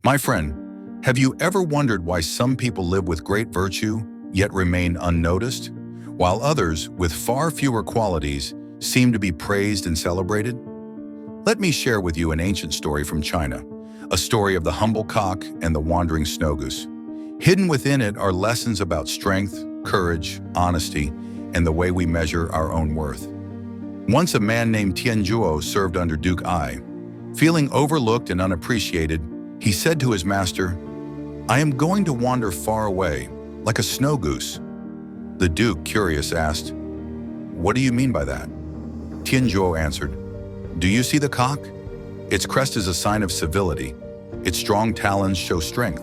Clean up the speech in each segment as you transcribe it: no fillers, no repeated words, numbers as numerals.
My friend, have you ever wondered why some people live with great virtue, yet remain unnoticed, while others, with far fewer qualities, seem to be praised and celebrated? Let me share with you an ancient story from China, a story of the humble cock and the wandering snow goose. Hidden within it are lessons about strength, courage, honesty, and the way we measure our own worth. Once a man named Tianzhuo served under Duke Ai. Feeling overlooked and unappreciated, he said to his master, "I am going to wander far away, like a snow goose." The Duke, curious, asked, "What do you mean by that?" Tianzhuo answered, "Do you see the cock? Its crest is a sign of civility. Its strong talons show strength.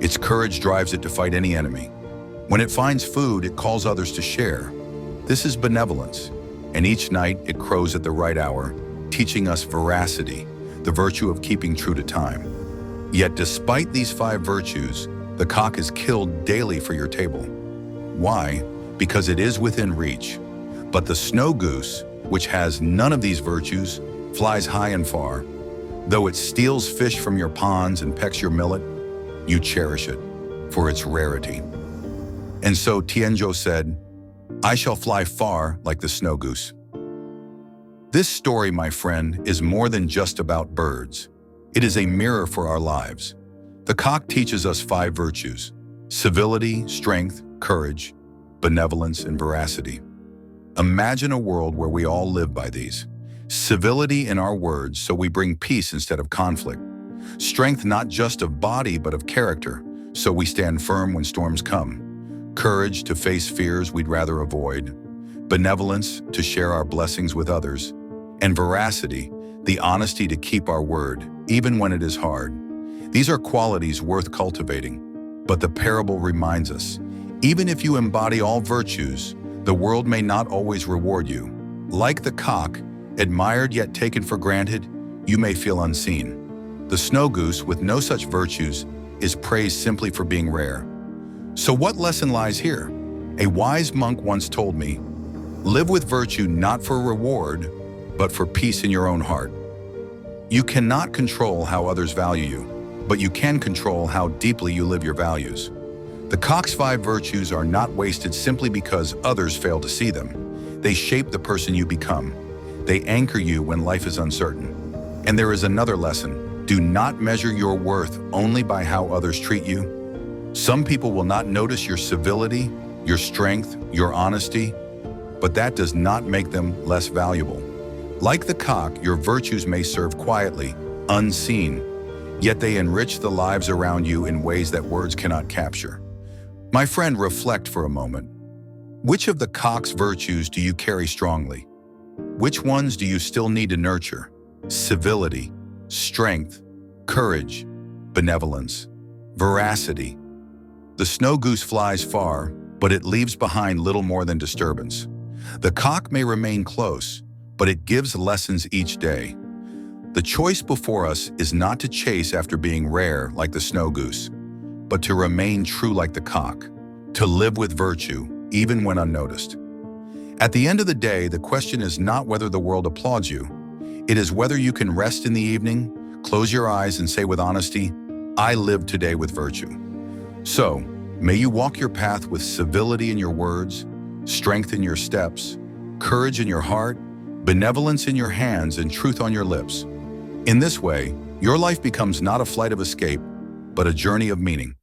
Its courage drives it to fight any enemy. When it finds food, it calls others to share. This is benevolence. And each night it crows at the right hour, teaching us veracity, the virtue of keeping true to time. Yet despite these 5 virtues, the cock is killed daily for your table. Why? Because it is within reach. But the snow goose, which has none of these virtues, flies high and far. Though it steals fish from your ponds and pecks your millet, you cherish it for its rarity." And so Tianzhuo said, "I shall fly far like the snow goose." This story, my friend, is more than just about birds. It is a mirror for our lives. The cock teaches us 5 virtues: civility, strength, courage, benevolence, and veracity. Imagine a world where we all live by these. Civility in our words, so we bring peace instead of conflict. Strength not just of body but of character, so we stand firm when storms come. Courage to face fears we'd rather avoid. Benevolence to share our blessings with others. And veracity, the honesty to keep our word, even when it is hard. These are qualities worth cultivating. But the parable reminds us, even if you embody all virtues, the world may not always reward you. Like the cock, admired yet taken for granted, you may feel unseen. The snow goose, with no such virtues, is praised simply for being rare. So what lesson lies here? A wise monk once told me, "Live with virtue not for reward, but for peace in your own heart." You cannot control how others value you, but you can control how deeply you live your values. The cock's 5 virtues are not wasted simply because others fail to see them. They shape the person you become. They anchor you when life is uncertain. And there is another lesson. Do not measure your worth only by how others treat you. Some people will not notice your civility, your strength, your honesty, but that does not make them less valuable. Like the cock, your virtues may serve quietly, unseen, yet they enrich the lives around you in ways that words cannot capture. My friend, reflect for a moment. Which of the cock's virtues do you carry strongly? Which ones do you still need to nurture? Civility, strength, courage, benevolence, veracity. The snow goose flies far, but it leaves behind little more than disturbance. The cock may remain close, but it gives lessons each day. The choice before us is not to chase after being rare like the snow goose, but to remain true like the cock, to live with virtue even when unnoticed. At the end of the day, the question is not whether the world applauds you. It is whether you can rest in the evening, close your eyes and say with honesty, "I live today with virtue." So, may you walk your path with civility in your words, strength in your steps, courage in your heart, benevolence in your hands, and truth on your lips. In this way, your life becomes not a flight of escape, but a journey of meaning.